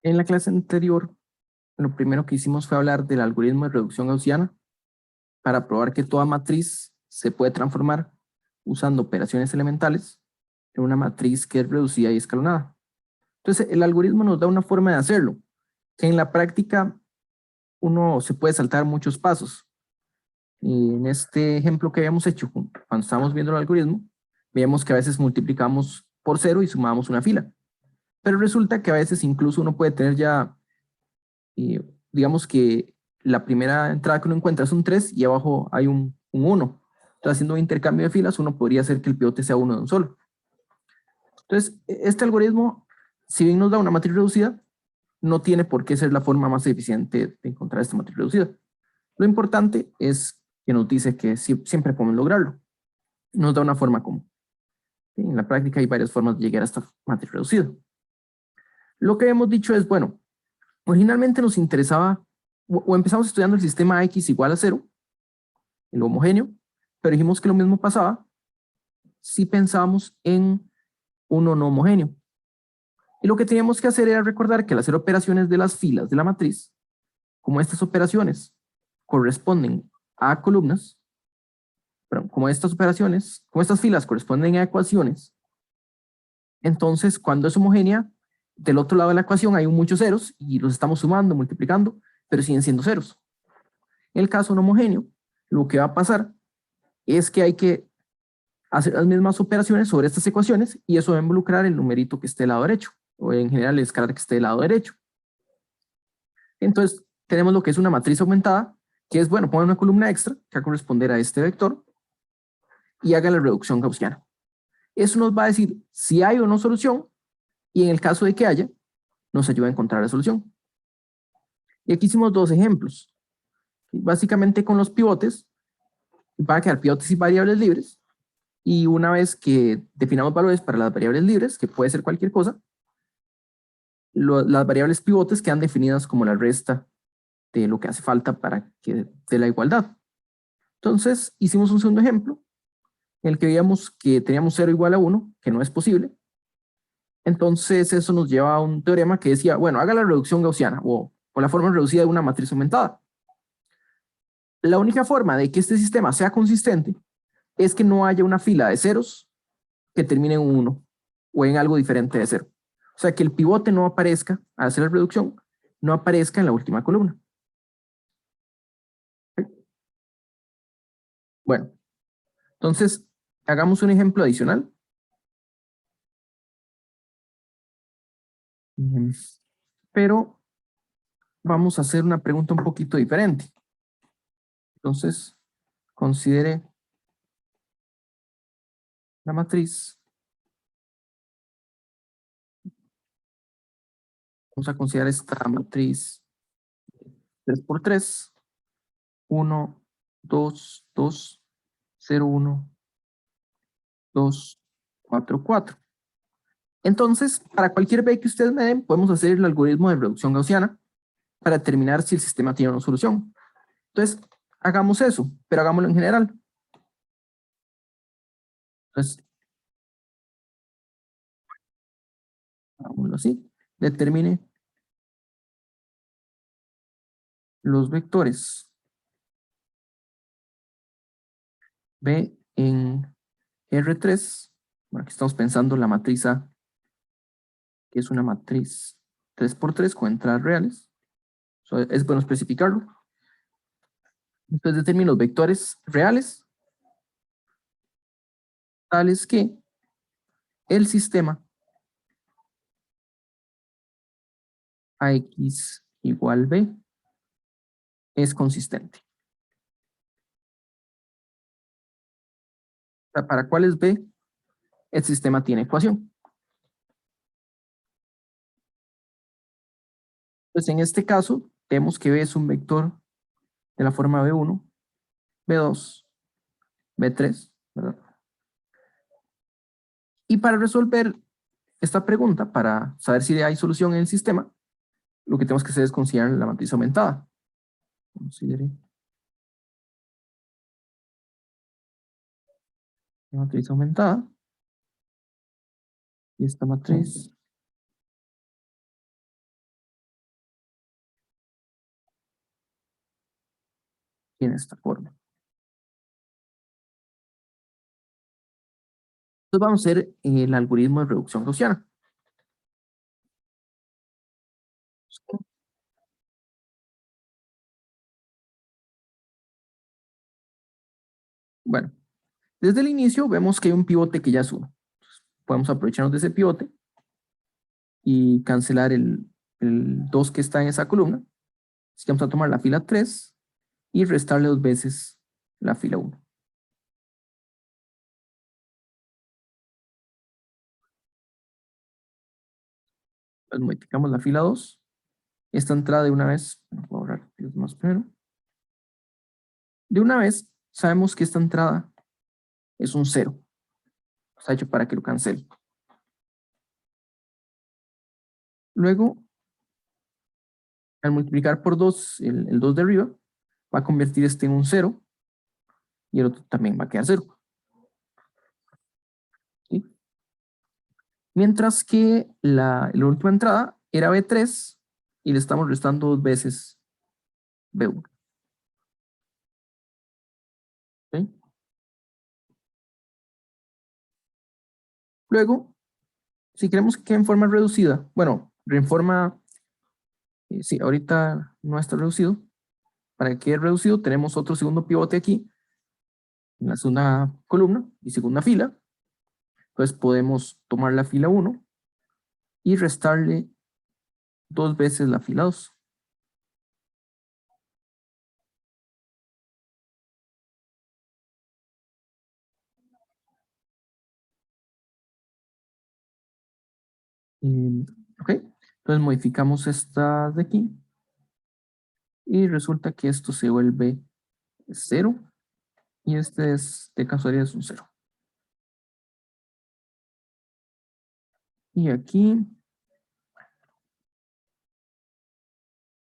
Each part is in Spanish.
En la clase anterior, lo primero que hicimos fue hablar del algoritmo de reducción gaussiana para probar que toda matriz se puede transformar usando operaciones elementales en una matriz que es reducida y escalonada. Entonces, el algoritmo nos da una forma de hacerlo, que en la práctica uno se puede saltar muchos pasos. Y en este ejemplo que habíamos hecho, cuando estábamos viendo el algoritmo, veíamos que a veces multiplicamos por cero y sumábamos una fila. Pero resulta que a veces incluso uno puede tener ya, digamos que la primera entrada que uno encuentra es un 3 y abajo hay un 1. Entonces, haciendo un intercambio de filas, uno podría hacer que el pivote sea uno de un solo. Entonces, este algoritmo, si bien nos da una matriz reducida, no tiene por qué ser la forma más eficiente de encontrar esta matriz reducida. Lo importante es que nos dice que siempre podemos lograrlo. Nos da una forma común. En la práctica hay varias formas de llegar a esta matriz reducida. Lo que hemos dicho es, bueno, originalmente nos interesaba, o empezamos estudiando el sistema X igual a 0, el homogéneo, pero dijimos que lo mismo pasaba si pensábamos en uno no homogéneo. Y lo que teníamos que hacer era recordar que al hacer operaciones de las filas de la matriz, como estas operaciones corresponden a columnas, pero como estas filas corresponden a ecuaciones, entonces cuando es homogénea, del otro lado de la ecuación hay muchos ceros y los estamos sumando, multiplicando, pero siguen siendo ceros. En el caso no homogéneo, lo que va a pasar es que hay que hacer las mismas operaciones sobre estas ecuaciones y eso va a involucrar el numerito que esté del lado derecho, o en general el escalar que esté del lado derecho. Entonces, tenemos lo que es una matriz aumentada, que es, bueno, pongan una columna extra que va a corresponder a este vector y haga la reducción gaussiana. Eso nos va a decir si hay o no solución y en el caso de que haya, nos ayuda a encontrar la solución. Y aquí hicimos dos ejemplos. Básicamente con los pivotes, van a quedar pivotes y variables libres y una vez que definamos valores para las variables libres, que puede ser cualquier cosa, las variables pivotes quedan definidas como la resta de lo que hace falta para que dé la igualdad. Entonces, hicimos un segundo ejemplo en el que veíamos que teníamos 0 igual a 1, que no es posible. Entonces, eso nos lleva a un teorema que decía, bueno, haga la reducción gaussiana o la forma reducida de una matriz aumentada. La única forma de que este sistema sea consistente es que no haya una fila de ceros que termine en un 1 o en algo diferente de 0. O sea, que el pivote no aparezca, al hacer la reducción, no aparezca en la última columna. Bueno, entonces, hagamos un ejemplo adicional. Pero vamos a hacer una pregunta un poquito diferente. Entonces, considere la matriz. Vamos a considerar esta matriz 3 por 3, 1, 2, 2, 0, 1, 2, 4, 4. Entonces, para cualquier B que ustedes me den, podemos hacer el algoritmo de reducción gaussiana para determinar si el sistema tiene una solución. Entonces, hagamos eso, pero hagámoslo en general. Entonces, hagámoslo así. Determine los vectores B en R3. Bueno, aquí estamos pensando la matriz A, que es una matriz 3 por 3 con entradas reales. Es bueno especificarlo. Entonces determino los vectores reales, tales que el sistema AX igual B es consistente. O sea, ¿para cuál es B? El sistema tiene ecuación. Entonces en este caso, vemos que B es un vector de la forma B1, B2, B3, ¿verdad? Y para resolver esta pregunta, para saber si hay solución en el sistema, lo que tenemos que hacer es considerar la matriz aumentada. Considere la matriz aumentada. Y esta matriz en esta forma. Entonces vamos a hacer el algoritmo de reducción gaussiana. Bueno, desde el inicio vemos que hay un pivote que ya es 1. Podemos aprovecharnos de ese pivote y cancelar el 2 que está en esa columna. Así que vamos a tomar la fila 3 y restarle 2 veces la fila 1. Entonces modificamos la fila 2. Esta entrada de una vez, voy a borrar los más primero. De una vez sabemos que esta entrada es un 0. Está hecho para que lo cancele. Luego, al multiplicar por 2, el 2 de arriba, va a convertir este en un 0 y el otro también va a quedar 0. ¿Sí? Mientras que la última entrada era B3 y le estamos restando 2 veces B1. ¿Sí? Luego, si queremos que quede en forma reducida, bueno, en forma, sí, ahorita no está reducido. Para que quede reducido, tenemos otro segundo pivote aquí, en la segunda columna y segunda fila. Entonces podemos tomar la fila 1 y restarle 2 veces la fila 2. Ok, entonces modificamos esta de aquí y resulta que esto se vuelve 0 y este es de casualidad es un 0. Y aquí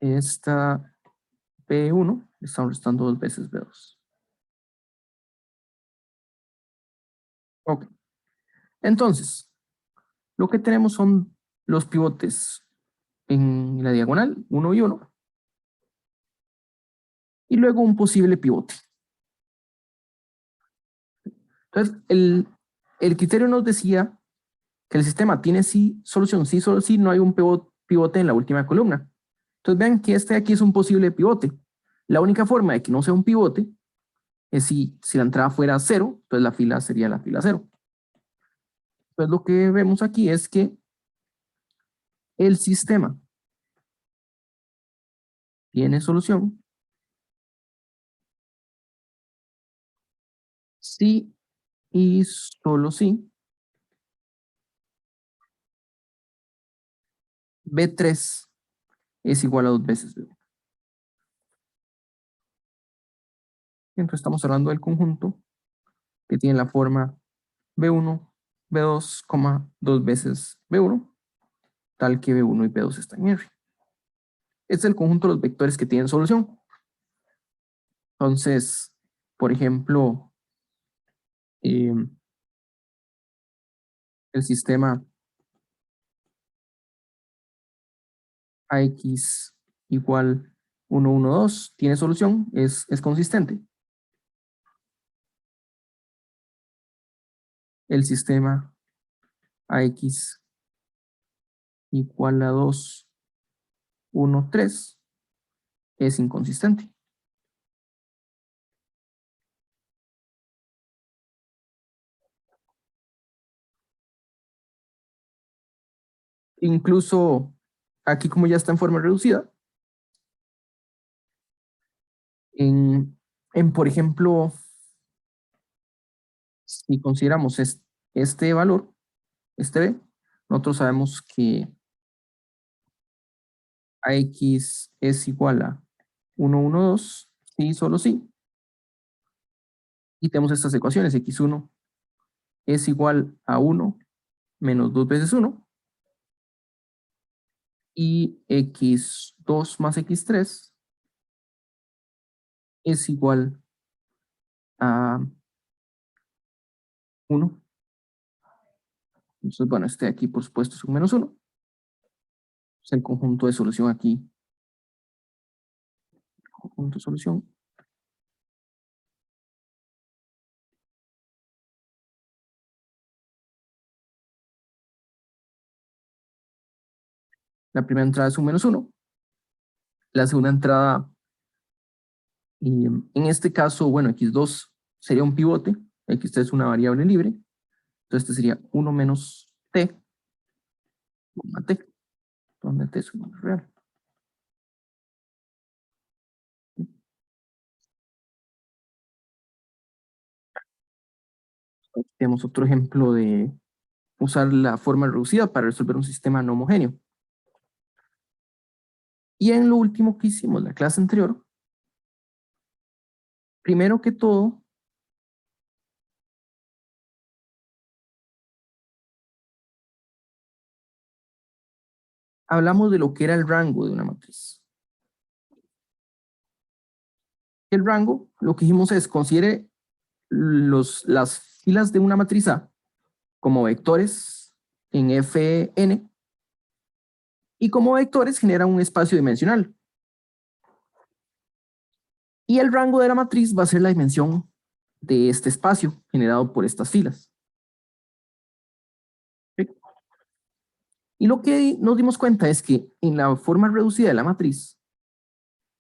esta B1 le estamos restando 2 veces B2. Ok, entonces lo que tenemos son los pivotes en la diagonal, 1 y 1, y luego un posible pivote. Entonces, el criterio nos decía que el sistema tiene sí solución, sí, solo sí, no hay un pivote en la última columna. Entonces vean que este de aquí es un posible pivote. La única forma de que no sea un pivote es si la entrada fuera 0, entonces la fila sería la fila 0. Entonces lo que vemos aquí es que el sistema tiene solución sí y solo si B3 es igual a 2 veces B1. Entonces estamos hablando del conjunto que tiene la forma B1, B2, 2 veces B1, tal que B1 y B2 están en R. Este es el conjunto de los vectores que tienen solución. Entonces, por ejemplo, eh, el sistema AX igual 1, 1, 2 tiene solución, es consistente. El sistema AX igual a 2, 1, 3 es inconsistente. Incluso aquí, como ya está en forma reducida, por ejemplo, si consideramos este valor, este B, nosotros sabemos que AX es igual a 1, 1, 2, sí, solo sí. Y tenemos estas ecuaciones, X1 es igual a 1 menos 2 veces 1 y X2 más X3 es igual a 1. Entonces, bueno, este de aquí, por supuesto, es un menos 1. Es el conjunto de solución aquí. Conjunto de solución La primera entrada es un -1. La segunda entrada, en este caso, bueno, x2 sería un pivote, x3 es una variable libre, entonces este sería 1 menos t, t, donde t es un número real. Aquí tenemos otro ejemplo de usar la forma reducida para resolver un sistema no homogéneo. Y en lo último que hicimos, la clase anterior, primero que todo, hablamos de lo que era el rango de una matriz. El rango, lo que dijimos es, considere las filas de una matriz A como vectores en Fn, y como vectores genera un espacio dimensional. Y el rango de la matriz va a ser la dimensión de este espacio generado por estas filas. ¿Sí? Y lo que nos dimos cuenta es que en la forma reducida de la matriz,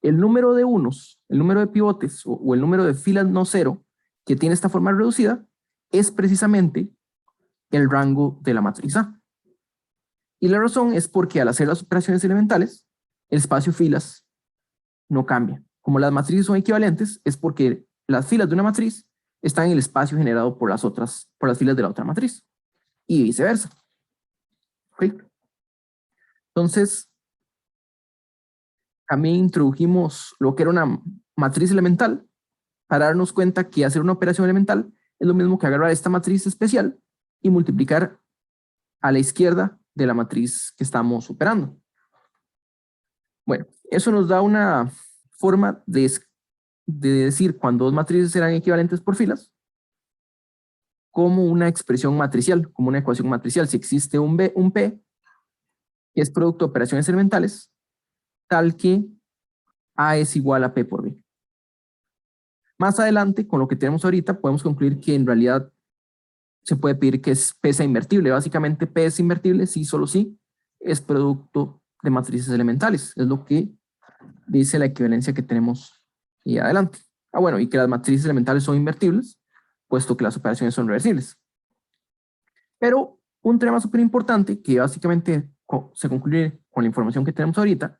el número de unos, el número de pivotes o el número de filas no cero que tiene esta forma reducida es precisamente el rango de la matriz A. Y la razón es porque al hacer las operaciones elementales, el espacio filas no cambia. Como las matrices son equivalentes, es porque las filas de una matriz están en el espacio generado por las filas de la otra matriz. Y viceversa. ¿Okay? Entonces, también introdujimos lo que era una matriz elemental para darnos cuenta que hacer una operación elemental es lo mismo que agarrar esta matriz especial y multiplicar a la izquierda de la matriz que estamos operando. Bueno, eso nos da una forma de decir cuando dos matrices serán equivalentes por filas, como una expresión matricial, como una ecuación matricial. Si existe un P, que es producto de operaciones elementales, tal que A es igual a P por B. Más adelante, con lo que tenemos ahorita, podemos concluir que en realidad se puede pedir que P sea invertible. Básicamente P es invertible si solo si es producto de matrices elementales. Es lo que dice la equivalencia que tenemos ahí adelante. Bueno, y que las matrices elementales son invertibles, puesto que las operaciones son reversibles. Pero un tema súper importante, que básicamente se concluye con la información que tenemos ahorita,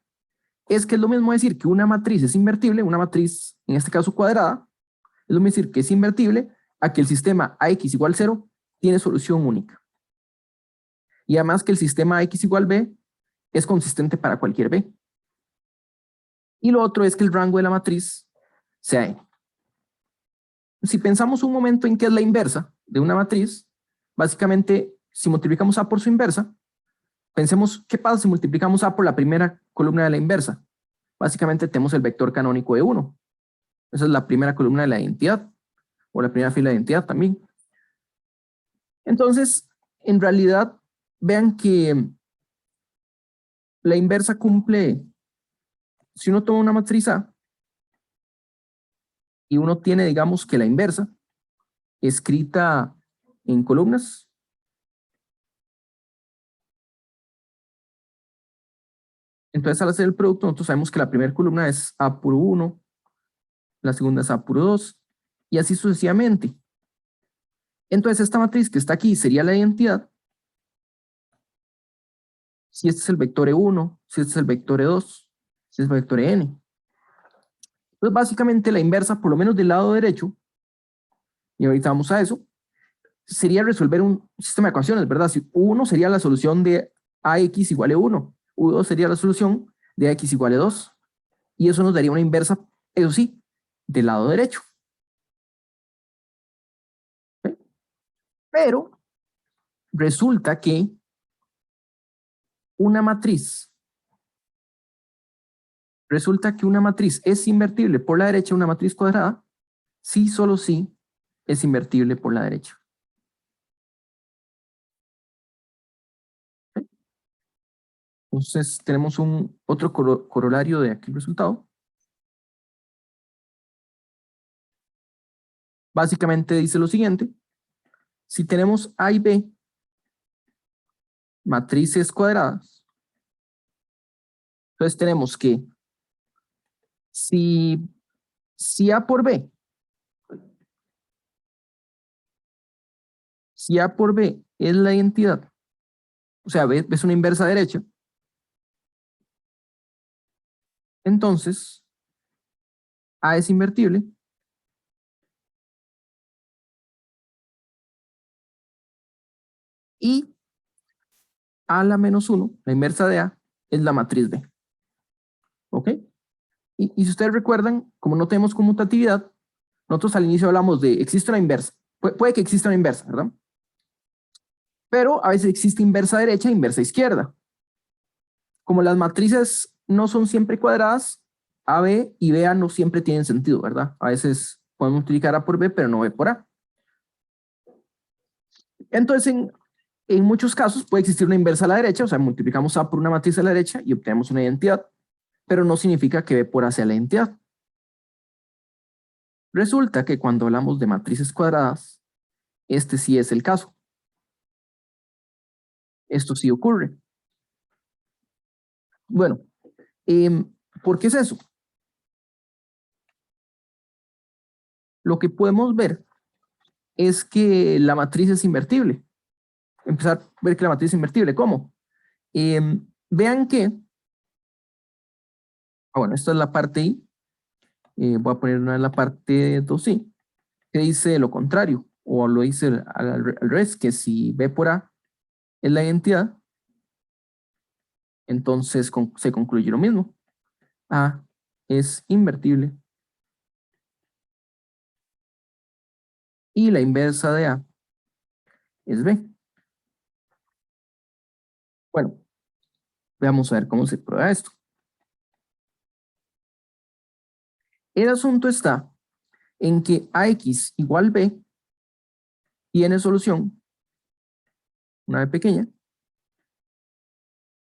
es que es lo mismo decir que una matriz es invertible, una matriz, en este caso cuadrada, es lo mismo decir que es invertible a que el sistema AX igual 0 tiene solución única. Y además que el sistema AX igual B es consistente para cualquier B. Y lo otro es que el rango de la matriz sea N. Si pensamos un momento en qué es la inversa de una matriz, básicamente, si multiplicamos A por su inversa, pensemos qué pasa si multiplicamos A por la primera columna de la inversa. Básicamente tenemos el vector canónico de 1. Esa es la primera columna de la identidad, o la primera fila de identidad también. Entonces, en realidad, vean que la inversa cumple, si uno toma una matriz A, y uno tiene, digamos, que la inversa, escrita en columnas, entonces al hacer el producto, nosotros sabemos que la primera columna es A por 1, la segunda es A por 2, y así sucesivamente. Entonces esta matriz que está aquí sería la identidad, si este es el vector E1, si este es el vector E2, si este es el vector En. Entonces básicamente la inversa, por lo menos del lado derecho, y ahorita vamos a eso, sería resolver un sistema de ecuaciones, ¿verdad? Si U1 sería la solución de AX igual a 1, U2 sería la solución de AX igual a 2, y eso nos daría una inversa, eso sí, del lado derecho. ¿Sí? Pero resulta que una matriz es invertible por la derecha, una matriz cuadrada, si solo si es invertible por la derecha. ¿Sí? Entonces tenemos otro corolario de aquel resultado. Básicamente dice lo siguiente: si tenemos A y B, matrices cuadradas, Entonces tenemos que si A por B, si A por B es la identidad, o sea, B es una inversa derecha, entonces A es invertible y A a la menos 1, la inversa de A, es la matriz B. ¿Ok? Y si ustedes recuerdan, como no tenemos conmutatividad, nosotros al inicio hablamos de existe una inversa. Puede que exista una inversa, ¿verdad? Pero a veces existe inversa derecha e inversa izquierda. Como las matrices no son siempre cuadradas, AB y BA no siempre tienen sentido, ¿verdad? A veces podemos multiplicar A por B, pero no B por A. Entonces, en muchos casos puede existir una inversa a la derecha, o sea, multiplicamos A por una matriz a la derecha y obtenemos una identidad, pero no significa que B por A sea la identidad. Resulta que cuando hablamos de matrices cuadradas, este sí es el caso. Esto sí ocurre. Bueno, ¿por qué es eso? Lo que podemos ver es que la matriz es invertible. Empezar a ver que la matriz es invertible. ¿Cómo? Vean que, bueno, esta es la parte I. Voy a poner una en la parte 2i, que dice lo contrario, o lo dice al revés, que si B por A es la identidad, entonces se concluye lo mismo. A es invertible y la inversa de A es B. Bueno, veamos a ver cómo se prueba esto. El asunto está en que AX igual B tiene solución, una B pequeña,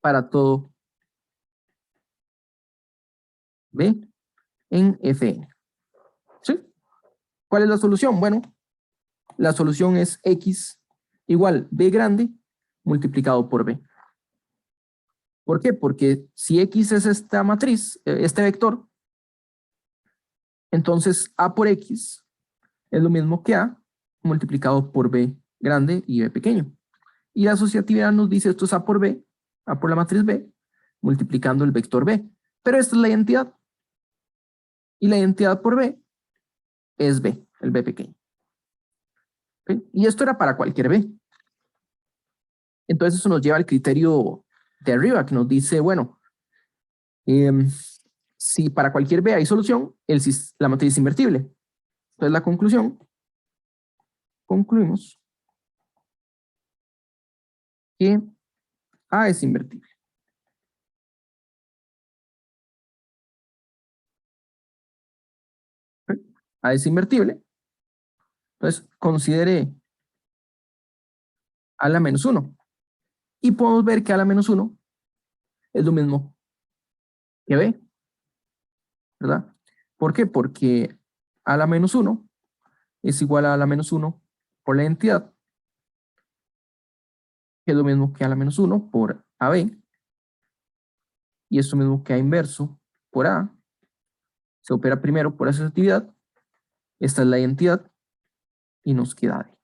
para todo B en Fn. ¿Sí? ¿Cuál es la solución? Bueno, la solución es X igual B grande multiplicado por B. ¿Por qué? Porque si X es esta matriz, este vector, entonces A por X es lo mismo que A multiplicado por B grande y B pequeño. Y la asociatividad nos dice esto es A por B, A por la matriz B, multiplicando el vector B. Pero esta es la identidad. Y la identidad por B es B, el B pequeño. ¿Okay? Y esto era para cualquier B. Entonces eso nos lleva al criterio de arriba, que nos dice, bueno, si para cualquier B hay solución, la matriz es invertible. Entonces la conclusión, concluimos que A es invertible. ¿Okay? A es invertible. Entonces considere A la menos 1. Y podemos ver que A la menos 1 es lo mismo que B, ¿verdad? ¿Por qué? Porque A la menos 1 es igual a la menos 1 por la entidad, que es lo mismo que A la menos 1 por AB, y es lo mismo que A inverso por A, se opera primero por asociatividad, esta es la identidad, y nos queda D.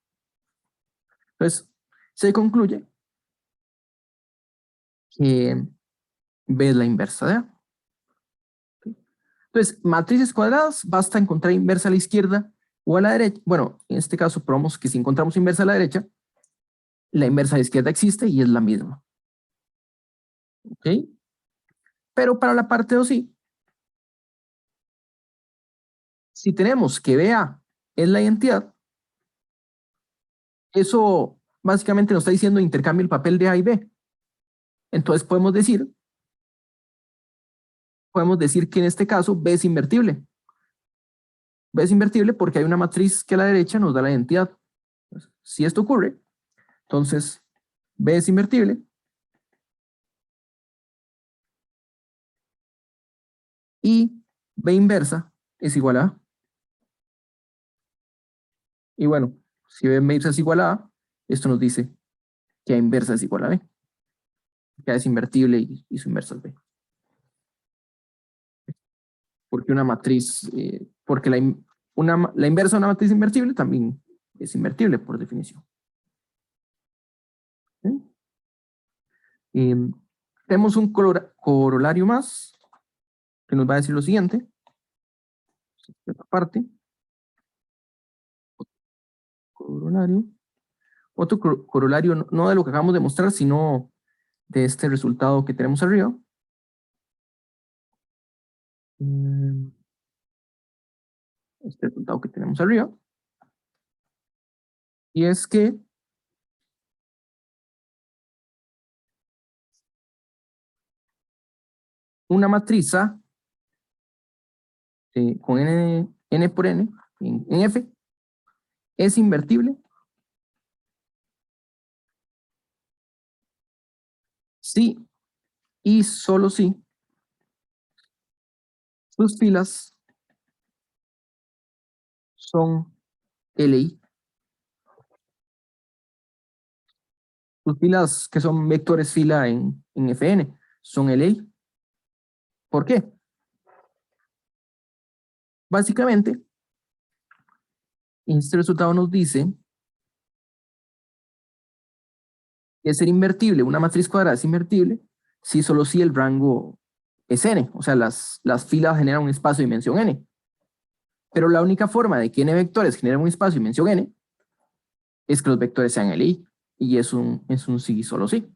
Entonces, se concluye que B es la inversa de A. Entonces, matrices cuadradas, basta encontrar inversa a la izquierda o a la derecha. Bueno, en este caso probamos que si encontramos inversa a la derecha, la inversa a la izquierda existe y es la misma. ¿Ok? Pero para la parte 2 sí, si tenemos que BA es la identidad, eso básicamente nos está diciendo intercambio el papel de A y B. Entonces podemos decir que en este caso B es invertible. B es invertible porque hay una matriz que a la derecha nos da la identidad. Si esto ocurre, entonces B es invertible y B inversa es igual a A. Y bueno, si B inversa es igual a A, esto nos dice que A inversa es igual a B, que A es invertible y su inversa es B. porque una matriz, porque la inversa de una matriz invertible también es invertible por definición. ¿Sí? Tenemos un corolario más que nos va a decir lo siguiente. Esta parte. Corolario. Otro corolario no de lo que acabamos de mostrar, sino de este resultado que tenemos arriba. Este resultado que tenemos arriba. Y es que una matriz A con n por n en F es invertible si y solo si sus filas son LI. Sus filas que son vectores fila en Fn son LI. ¿Por qué? Básicamente, este resultado nos dice que ser invertible, una matriz cuadrada es invertible si solo si el rango es n, o sea, las filas generan un espacio de dimensión n. Pero la única forma de que n vectores generen un espacio de dimensión n es que los vectores sean LI, y es un sí y solo sí.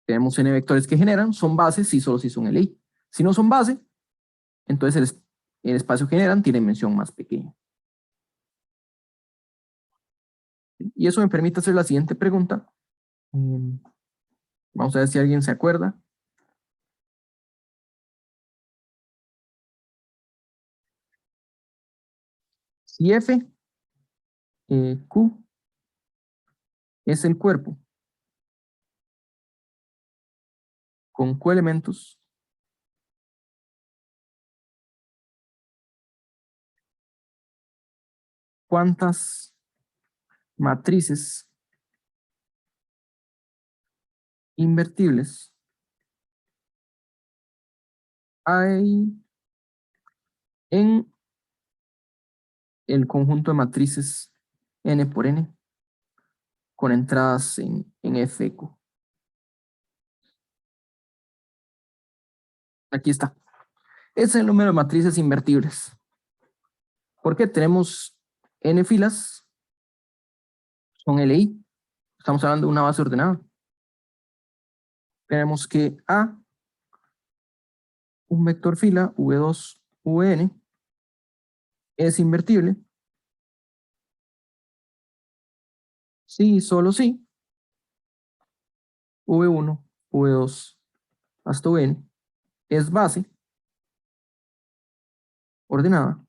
Tenemos n vectores que generan, son bases si solo si son LI. Si no son base, entonces el espacio que generan tiene dimensión más pequeña. Y eso me permite hacer la siguiente pregunta. Vamos a ver si alguien se acuerda. Si F, Q, es el cuerpo con Q elementos, ¿cuántas matrices invertibles hay en el conjunto de matrices n por n con entradas en FQ? Aquí está. Ese es el número de matrices invertibles. Porque tenemos n filas, son LI. Estamos hablando de una base ordenada. Tenemos que A, un vector fila, V2, Vn, es invertible. Sí, solo sí. V1, V2, hasta Vn, es base ordenada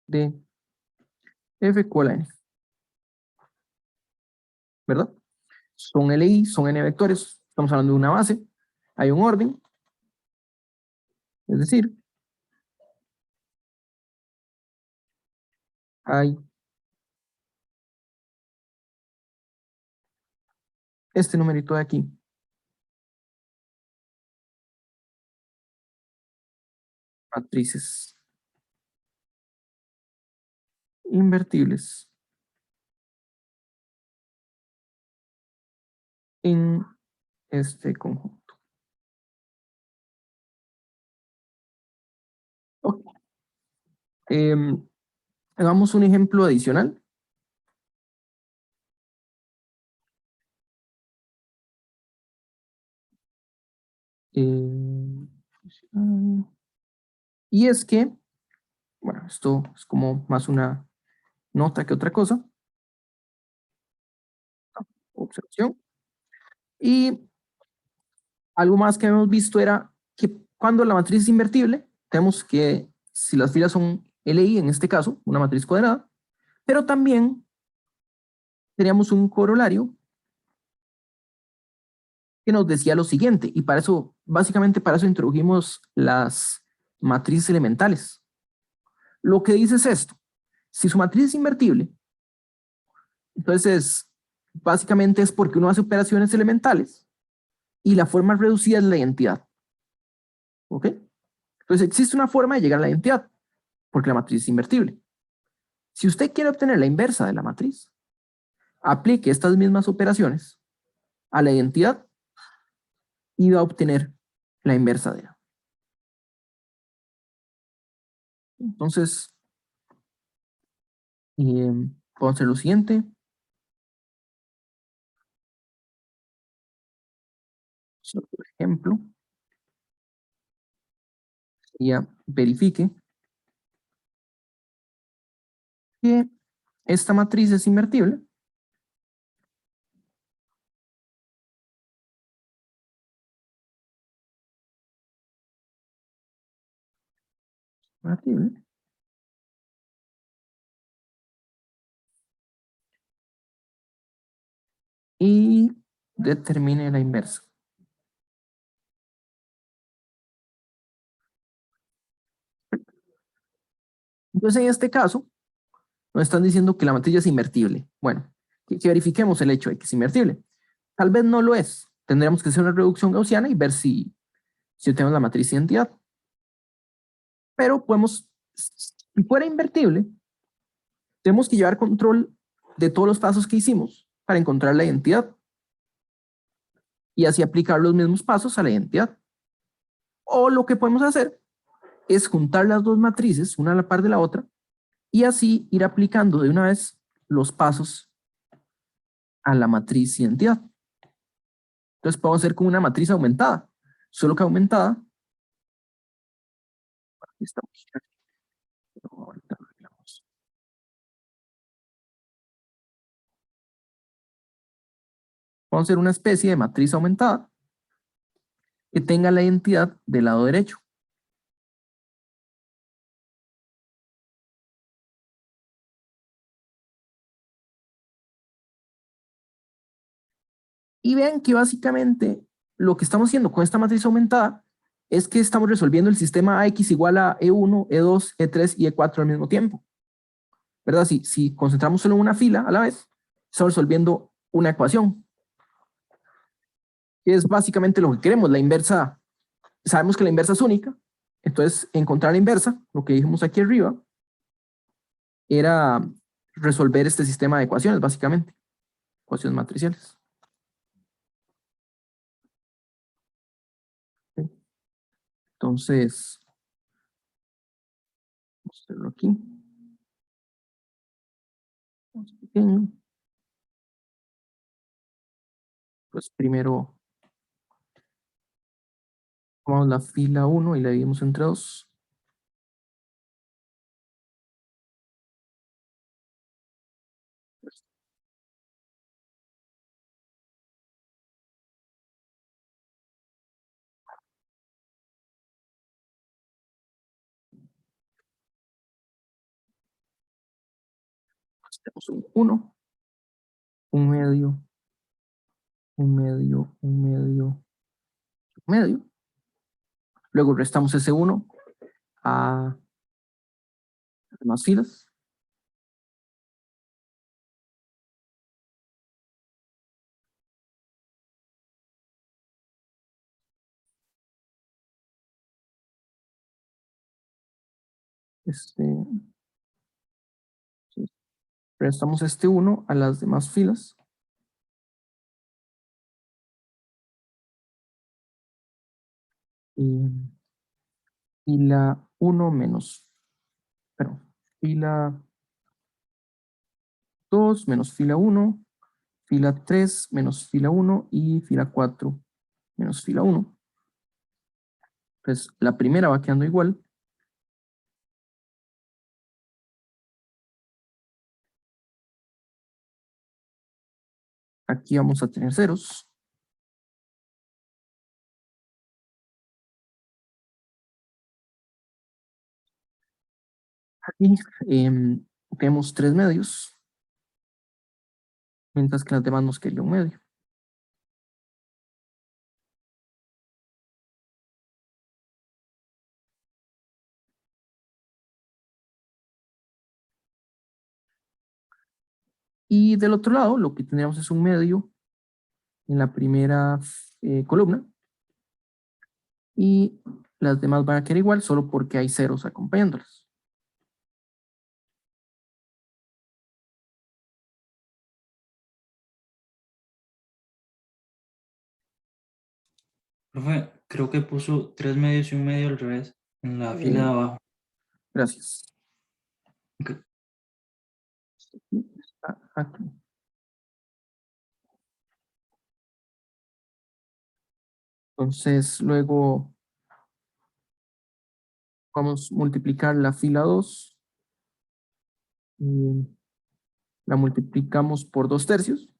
de F a la N. ¿Verdad? Son LI, son N vectores. Estamos hablando de una base. Hay un orden. Es decir, hay este numerito de aquí. Matrices invertibles en este conjunto. Okay. Hagamos un ejemplo adicional. Y es que, bueno, esto es como más una nota que otra cosa. Observación. Y algo más que hemos visto era que cuando la matriz es invertible, tenemos que, si las filas son LI, en este caso, una matriz cuadrada, pero también teníamos un corolario que nos decía lo siguiente, y para eso, básicamente para eso introdujimos las matrices elementales. Lo que dice es esto: si su matriz es invertible, entonces básicamente es porque uno hace operaciones elementales y la forma reducida es la identidad. ¿Ok? Entonces existe una forma de llegar a la identidad, porque la matriz es invertible. Si usted quiere obtener la inversa de la matriz, aplique estas mismas operaciones a la identidad y va a obtener la inversa de ella. Entonces, puedo hacer lo siguiente. Por ejemplo, sería verifique que esta matriz es invertible. Invertible. Y determine la inversa. Entonces, en este caso, nos están diciendo que la matriz es invertible. Bueno, que verifiquemos el hecho de que es invertible. Tal vez no lo es. Tendríamos que hacer una reducción gaussiana y ver si obtenemos la matriz identidad. Pero podemos, si fuera invertible, tenemos que llevar control de todos los pasos que hicimos para encontrar la identidad y así aplicar los mismos pasos a la identidad. O lo que podemos hacer es juntar las dos matrices, una a la par de la otra, y así ir aplicando de una vez los pasos a la matriz identidad. Entonces podemos hacer con una matriz aumentada, solo que aumentada. Aquí estamos. Ahorita arreglamos. Vamos a hacer una especie de matriz aumentada que tenga la identidad del lado derecho. Y vean que básicamente lo que estamos haciendo con esta matriz aumentada es que estamos resolviendo el sistema AX igual a E1, E2, E3 y E4 al mismo tiempo. ¿Verdad? Si concentramos solo en una fila a la vez, estamos resolviendo una ecuación, que es básicamente lo que queremos, la inversa. Sabemos que la inversa es única, entonces encontrar la inversa, lo que dijimos aquí arriba, era resolver este sistema de ecuaciones, básicamente, ecuaciones matriciales. Entonces, vamos a hacerlo aquí. Pequeño. Pues primero tomamos la fila 1 y la dividimos entre 2. Tenemos un 1, un medio, un medio, un medio, un medio. Luego restamos ese 1 a las demás filas. Este, restamos este 1 a las demás filas. Y fila 1 menos, perdón, fila 2 menos fila 1, fila 3 menos fila 1 y fila 4 menos fila 1. Pues la primera va quedando igual. Aquí vamos a tener ceros. Aquí tenemos 3 medios, mientras que las demás nos quería un medio. Y del otro lado, lo que tendríamos es un medio en la primera columna y las demás van a quedar igual solo porque hay ceros acompañándolas. Profe, creo que puso 3 medios y un medio al revés en la fila de abajo. Gracias. Ok. Aquí. Entonces, luego vamos a multiplicar la fila 2. Y la multiplicamos por 2/3.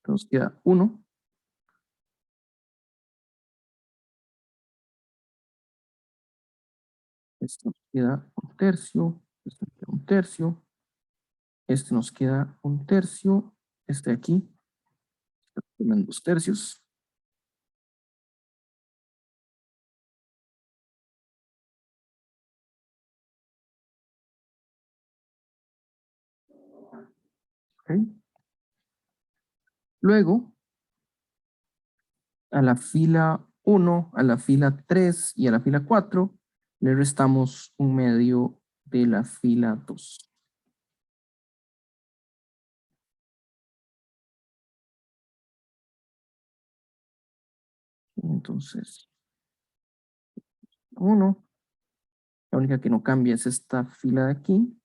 Nos queda 1. Esto nos queda 1/3. Esto nos queda 1/3. Este nos queda 1/3. Este de aquí. Tomen 2/3. ¿Ok? Luego, a la fila 1, a la fila 3 y a la fila 4, le restamos 1/2 de la fila 2. Entonces, 1. La única que no cambia es esta fila de aquí.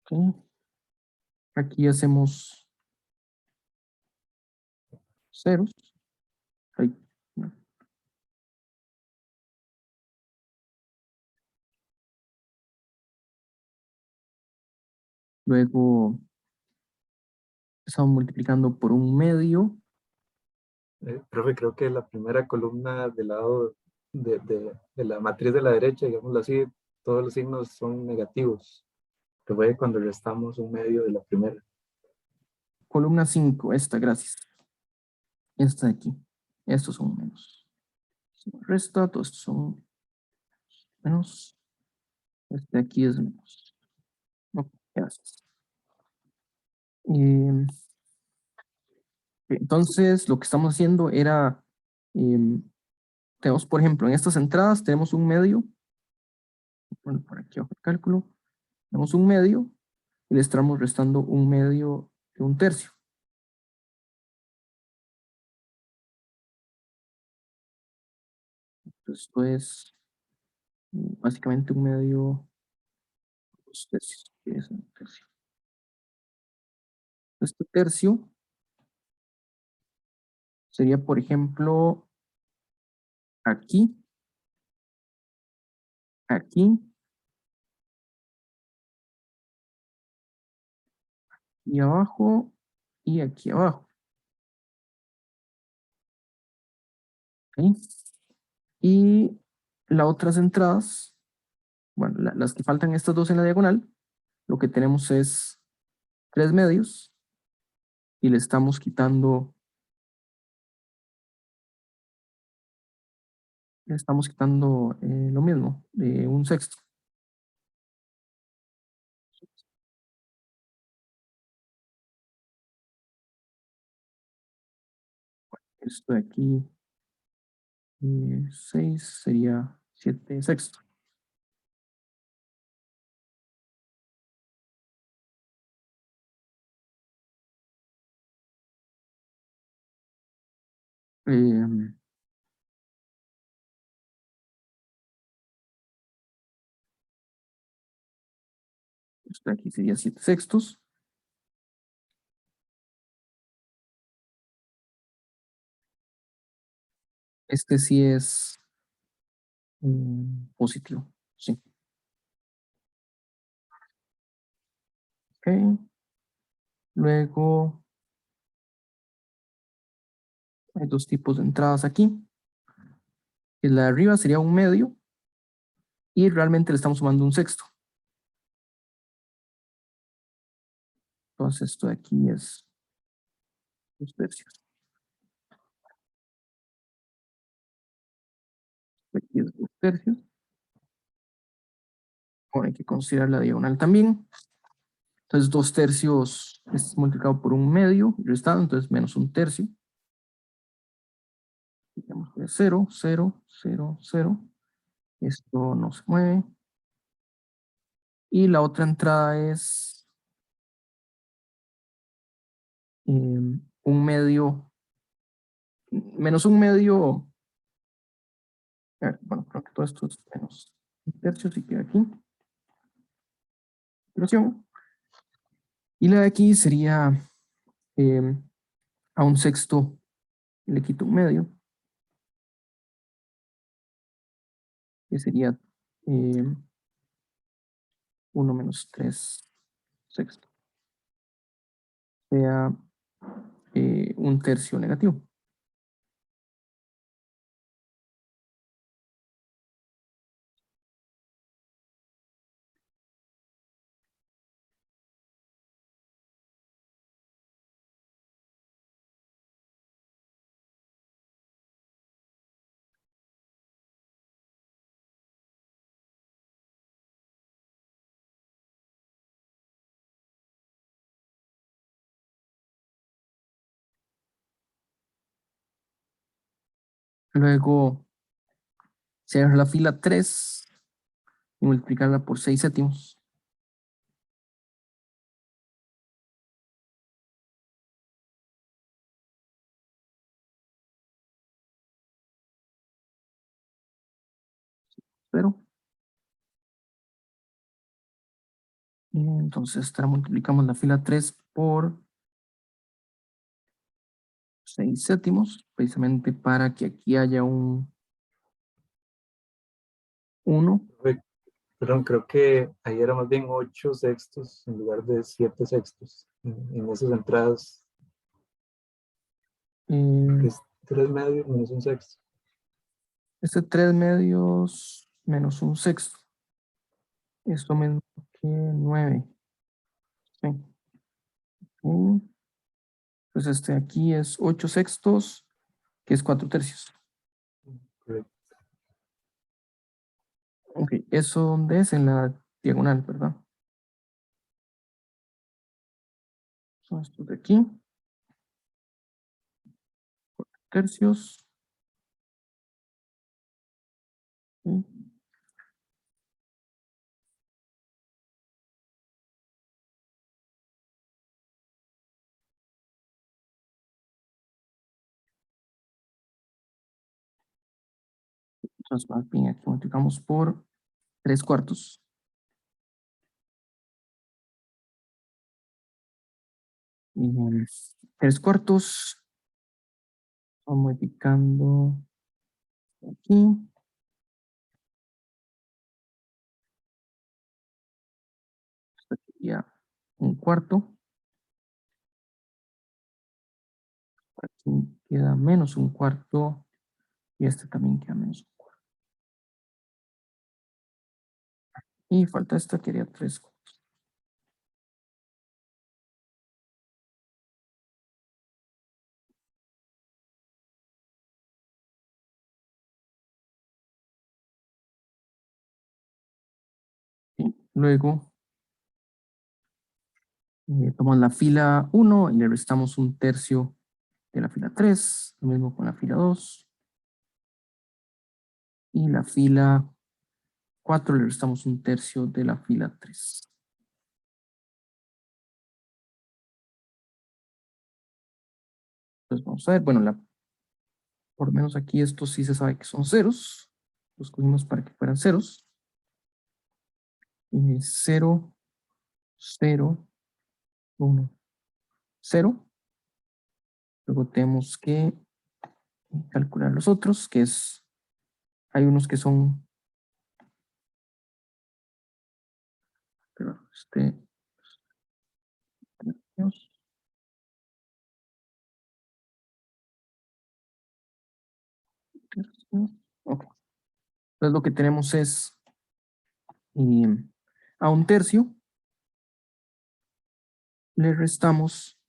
¿Ok? Aquí hacemos ceros. Ahí. Luego estamos multiplicando por 1/2. Profe, creo que la primera columna del lado de la matriz de la derecha, digámoslo así, todos los signos son negativos, que fue cuando restamos 1/2 de la primera. Columna 5, esta, gracias. Esta de aquí. Estos son menos. Resta, todos estos son menos. Este de aquí es menos. Ok, gracias. Entonces, lo que estamos haciendo era, tenemos, por ejemplo, en estas entradas tenemos 1/2. Bueno, por aquí abajo el cálculo. Tenemos 1/2 y le estamos restando 1/2 de 1/3. Esto es básicamente 1/2, 2/3, que es 1/3. Este tercio sería, por ejemplo, aquí, aquí y abajo y aquí abajo. ¿Ok? Y las otras entradas, bueno, las que faltan estas dos en la diagonal, lo que tenemos es 3/2 y le estamos quitando, lo mismo, de 1/6. Esto de aquí, 6 sería 7/6. Esto de aquí sería 7/6. Este sí es positivo. Sí. Ok. Luego hay dos tipos de entradas aquí. Y la de arriba sería un medio y realmente le estamos sumando un sexto. Entonces esto de aquí es 2 tercios. Aquí es 2 tercios. Ahora hay que considerar la diagonal también. Entonces 2 tercios es multiplicado por un medio restado, entonces menos un tercio. Digamos que 0, 0, 0, 0. Esto no se mueve. Y la otra entrada es un medio, menos un medio. Bueno, creo que todo esto es menos un tercio, si queda aquí. Y la de aquí sería a un sexto le quito un medio, que sería 1 menos 3 sexto. Sea un tercio negativo. Luego se agarra la fila 3 y multiplicarla por 6 séptimos. Pero entonces multiplicamos la fila 3 por 6 séptimos, precisamente para que aquí haya un 1. Perdón, creo que ahí era más bien 8 sextos en lugar de 7 sextos en esas entradas, que es 3 medios menos un sexto. Este 3 medios menos un sexto. Esto menos que 9. Sí. Entonces este aquí es 8 sextos, que es 4 tercios. Correcto. Ok, ¿eso dónde es? En la diagonal, ¿verdad? Son estos de aquí. Tercios. ¿Sí? Entonces, más bien aquí multiplicamos por 3 cuartos. Y 3 cuartos. Vamos multiplicando aquí. Esto sería un cuarto. Aquí queda menos un cuarto. Y este también queda menos un cuarto. Y falta esta, que haría 3 cuartos. Y luego tomamos la fila 1 y le restamos un tercio de la fila 3. Lo mismo con la fila 2. Y la fila 4 le restamos un tercio de la fila 3. Entonces vamos a ver, bueno, por lo menos aquí esto sí se sabe que son ceros. Los cogimos para que fueran ceros. 0, 0, 1, 0. Luego tenemos que calcular los otros, que es, hay unos que son, perdón, Ok. Entonces lo que tenemos es a un tercio le restamos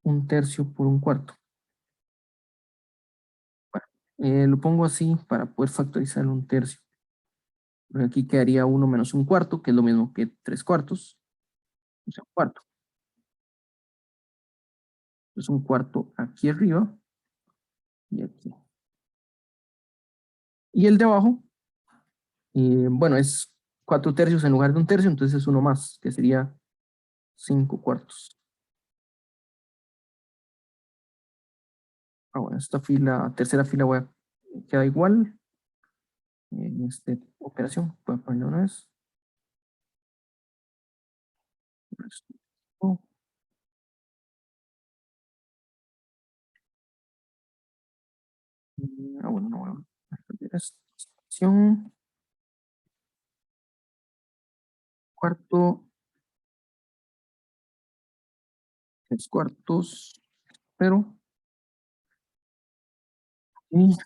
un tercio por un cuarto. Lo pongo así para poder factorizar un tercio. Porque aquí quedaría 1 menos un cuarto, que es lo mismo que 3 cuartos. O sea, un cuarto. Entonces un cuarto aquí arriba y aquí. Y el de abajo, bueno, es 4 tercios en lugar de un tercio, entonces es uno más, que sería 5 cuartos. Bueno, esta fila, tercera fila queda igual. En esta operación, voy a ponerlo una vez. Oh, bueno, no voy a perder esta opción. Cuarto, 3 cuartos, pero y,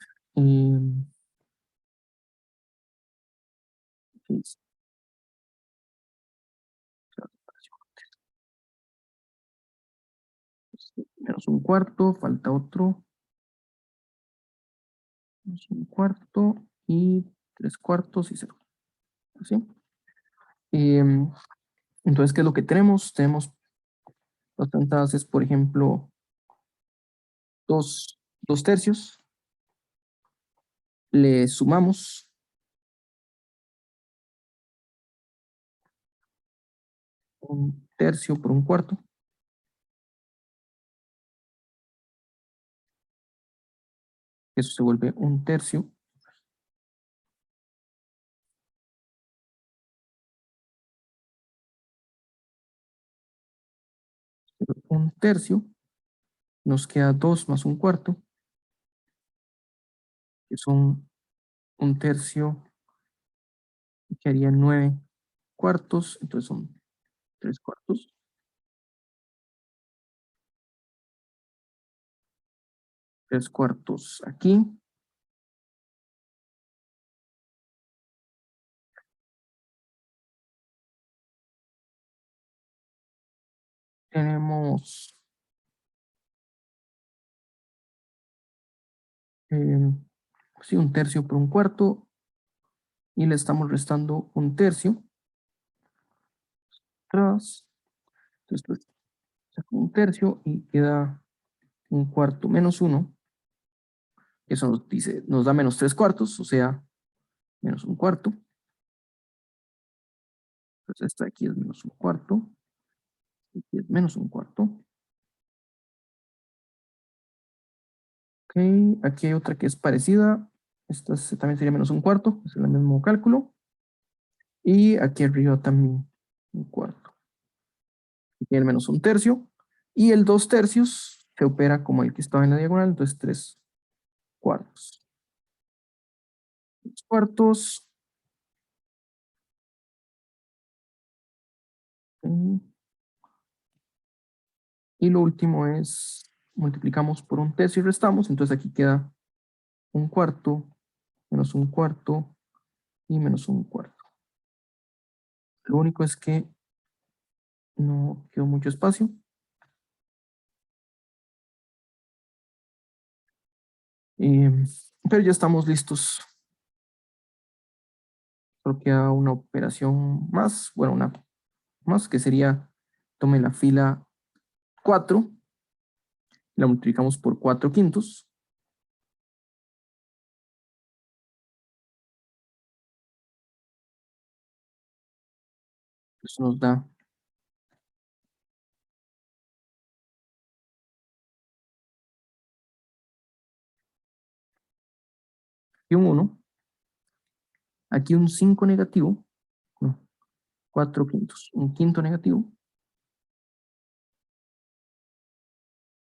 seis, menos un cuarto, falta otro, menos un cuarto y 3 cuartos y 0. ¿Sí? Entonces, ¿qué es lo que tenemos? Tenemos las plantadas es, por ejemplo, 2 tercios, le sumamos un tercio por un cuarto, eso se vuelve un tercio, nos queda 2 más un cuarto, que son un tercio, que haría 9 cuartos, entonces son 3 cuartos, 3 cuartos aquí, tenemos sí, un tercio por un cuarto, y le estamos restando un tercio, atrás, entonces pues, saco un tercio y queda un cuarto menos 1, eso nos dice, nos da menos 3 cuartos, o sea, menos un cuarto. Entonces esta aquí es menos un cuarto, aquí es menos un cuarto. Ok, aquí hay otra que es parecida, esta también sería menos un cuarto, es el mismo cálculo. Y aquí arriba también un cuarto. Aquí tiene menos un tercio. Y el 2 tercios se opera como el que estaba en la diagonal, entonces 3 cuartos. 3 cuartos. Ok. Y lo último es, multiplicamos por un tercio y restamos, entonces aquí queda un cuarto, menos un cuarto y menos un cuarto. Lo único es que no quedó mucho espacio. Pero ya estamos listos. Solo queda una operación más, bueno, una más que sería, tome la fila 4, la multiplicamos por 4 quintos. Eso nos da aquí un 1, aquí un 5 negativo, no, 4 quintos, un quinto negativo,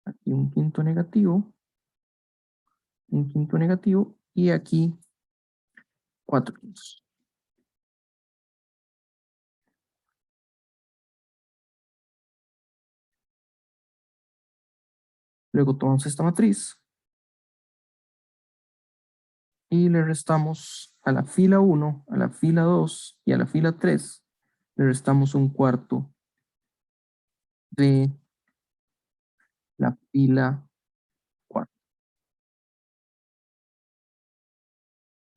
aquí un quinto negativo y aquí 4 quintos. Luego tomamos esta matriz y le restamos a la fila 1, a la fila 2 y a la fila 3, le restamos un cuarto de la fila 4.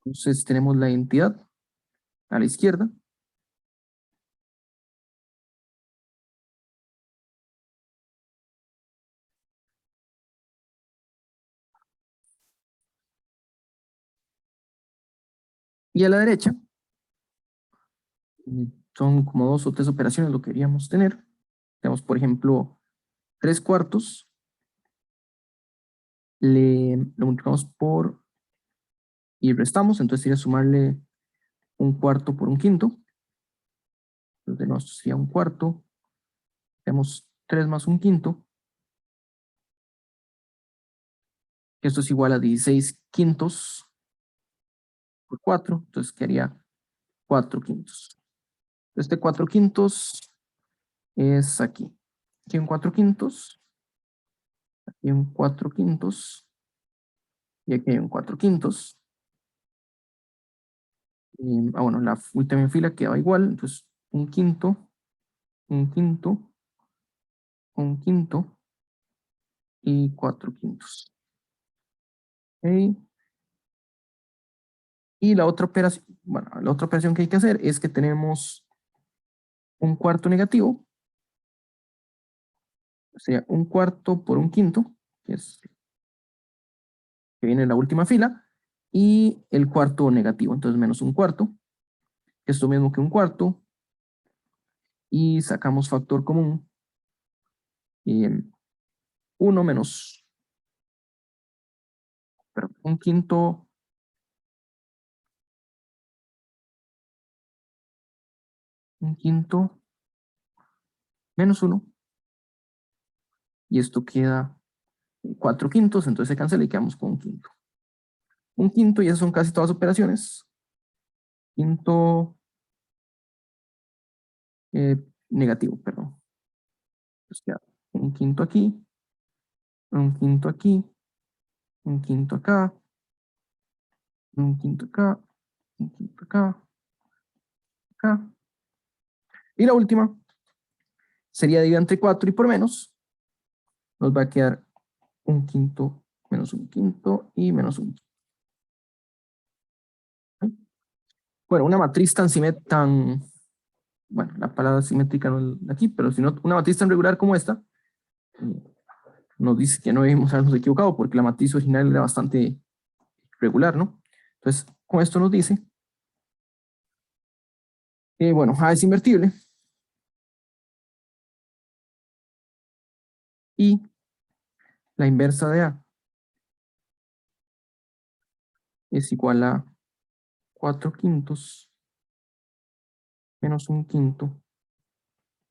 Entonces tenemos la identidad a la izquierda. Y a la derecha, son como 2 o 3 operaciones lo que queríamos tener. Tenemos, por ejemplo, 3 cuartos. Lo multiplicamos por y restamos, entonces sería sumarle un cuarto por un quinto. Entonces de nuevo esto sería un cuarto. Tenemos 3 más un quinto. Esto es igual a 16 quintos por 4, entonces quedaría 4 quintos. Este 4 quintos es aquí. Aquí hay un 4 quintos. Aquí hay un 4 quintos. Y aquí hay un 4 quintos. Bueno, la última fila quedaba igual, entonces un quinto, un quinto, un quinto y 4 quintos. ¿Ok? Y la otra operación, bueno, la otra operación que hay que hacer es que tenemos un cuarto negativo, sería un cuarto por un quinto, que viene en la última fila, y el cuarto negativo, entonces menos un cuarto, que es lo mismo que un cuarto, y sacamos factor común, 1 menos, perdón, un quinto, menos 1, y esto queda 4 quintos, entonces se cancela y quedamos con un quinto. Un quinto, y esas son casi todas las operaciones. Quinto negativo, perdón. Entonces queda un quinto aquí, un quinto aquí, un quinto acá, un quinto acá, un quinto acá, acá. Y la última sería dividida entre 4 y por menos. Nos va a quedar un quinto menos un quinto y menos un quinto. Bueno, una matriz bueno, la palabra simétrica no es de aquí, pero si no, una matriz tan regular como esta, nos dice que no debemos habernos equivocado porque la matriz original era bastante regular, ¿no? Entonces, con esto nos dice que, bueno, A es invertible y la inversa de A es igual a 4 quintos menos un quinto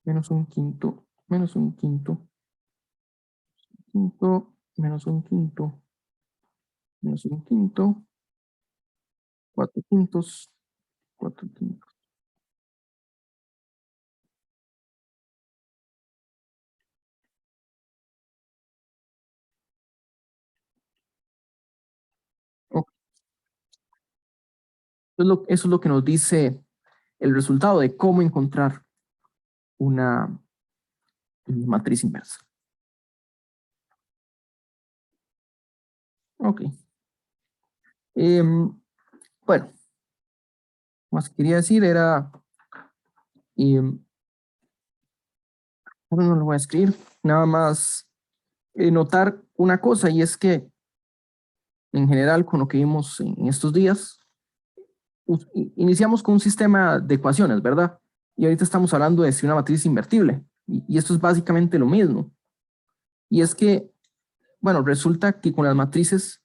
menos un quinto menos un quinto quinto menos un quinto menos un quinto 4 quintos 4 quintos. Ok, eso es lo que nos dice el resultado de cómo encontrar una matriz inversa. Ok. Bueno, más que quería decir era, no lo voy a escribir, nada más notar una cosa, y es que en general con lo que vimos en estos días, iniciamos con un sistema de ecuaciones, ¿verdad? Y ahorita estamos hablando de si una matriz es invertible, y esto es básicamente lo mismo. Y es que, bueno, resulta que con las matrices,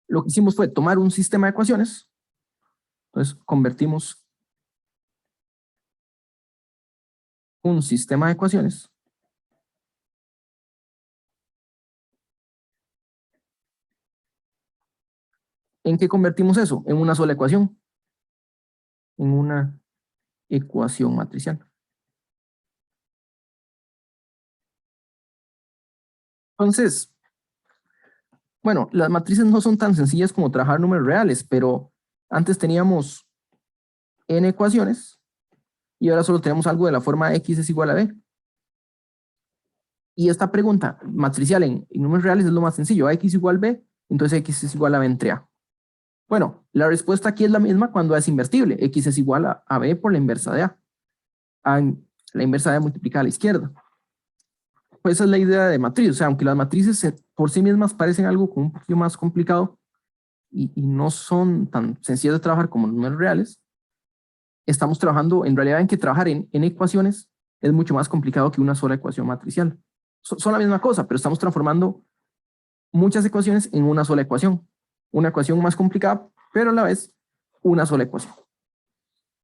lo que hicimos fue tomar un sistema de ecuaciones, entonces convertimos un sistema de ecuaciones ¿en qué convertimos eso? En una sola ecuación, en una ecuación matricial. Entonces, bueno, las matrices no son tan sencillas como trabajar números reales, pero antes teníamos n ecuaciones y ahora solo tenemos algo de la forma x es igual a b. Y esta pregunta matricial en números reales es lo más sencillo. A x igual b, entonces x es igual a b entre a. Bueno, la respuesta aquí es la misma cuando a es invertible. X es igual a b por la inversa de a. La inversa de a multiplicada a la izquierda. Pues esa es la idea de matriz. O sea, aunque las matrices por sí mismas parecen algo como un poquito más complicado y no son tan sencillas de trabajar como los números reales, estamos trabajando, en realidad en que trabajar en ecuaciones es mucho más complicado que una sola ecuación matricial. Son la misma cosa, pero estamos transformando muchas ecuaciones en una sola ecuación. Una ecuación más complicada, pero a la vez una sola ecuación.